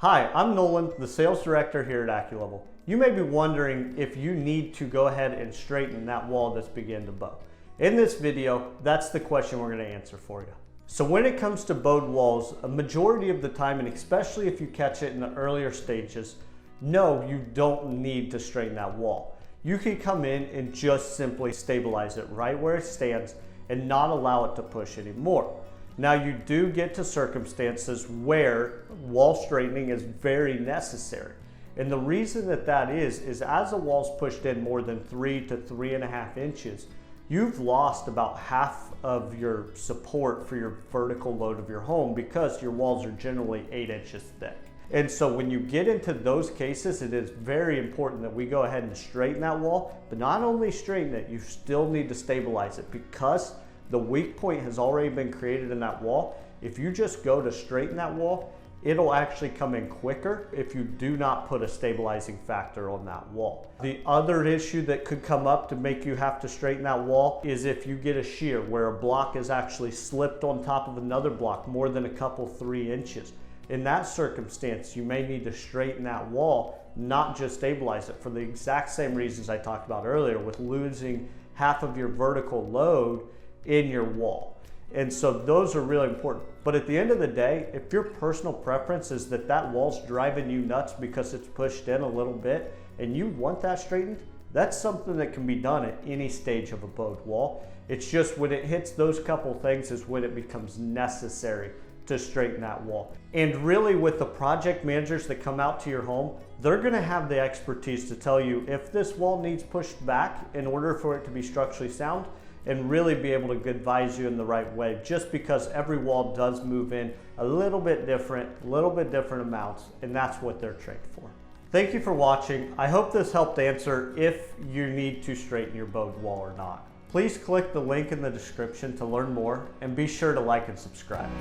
Hi, I'm Nolan, the sales director here at Acculevel. You may be wondering if you need to go ahead and straighten that wall that's beginning to bow. In this video, that's the question we're going to answer for you. So when it comes to bowed walls, a majority of the time, and especially if you catch it in the earlier stages, no, you don't need to straighten that wall. You can come in and just simply stabilize it right where it stands and not allow it to push anymore. Now you do get to circumstances where wall straightening is very necessary. And the reason that is as the wall's pushed in more than 3 to 3.5 inches, you've lost about half of your support for your vertical load of your home because your walls are generally 8 inches thick. And so when you get into those cases, it is very important that we go ahead and straighten that wall, but not only straighten it, you still need to stabilize it because the weak point has already been created in that wall. If you just go to straighten that wall, it'll actually come in quicker if you do not put a stabilizing factor on that wall. The other issue that could come up to make you have to straighten that wall is if you get a shear where a block is actually slipped on top of another block more than a couple 3 inches. In that circumstance, you may need to straighten that wall, not just stabilize it, for the exact same reasons I talked about earlier with losing half of your vertical load in your wall. And so those are really important. But at the end of the day, if your personal preference is that that wall's driving you nuts because it's pushed in a little bit and you want that straightened, that's something that can be done at any stage of a bowed wall. It's just when it hits those couple things is when it becomes necessary to straighten that wall. And really with the project managers that come out to your home, they're gonna have the expertise to tell you if this wall needs pushed back in order for it to be structurally sound, and really be able to advise you in the right way, just because every wall does move in a little bit different amounts, and that's what they're trained for. Thank you for watching. I hope this helped answer if you need to straighten your bowed wall or not. Please click the link in the description to learn more, and be sure to like and subscribe.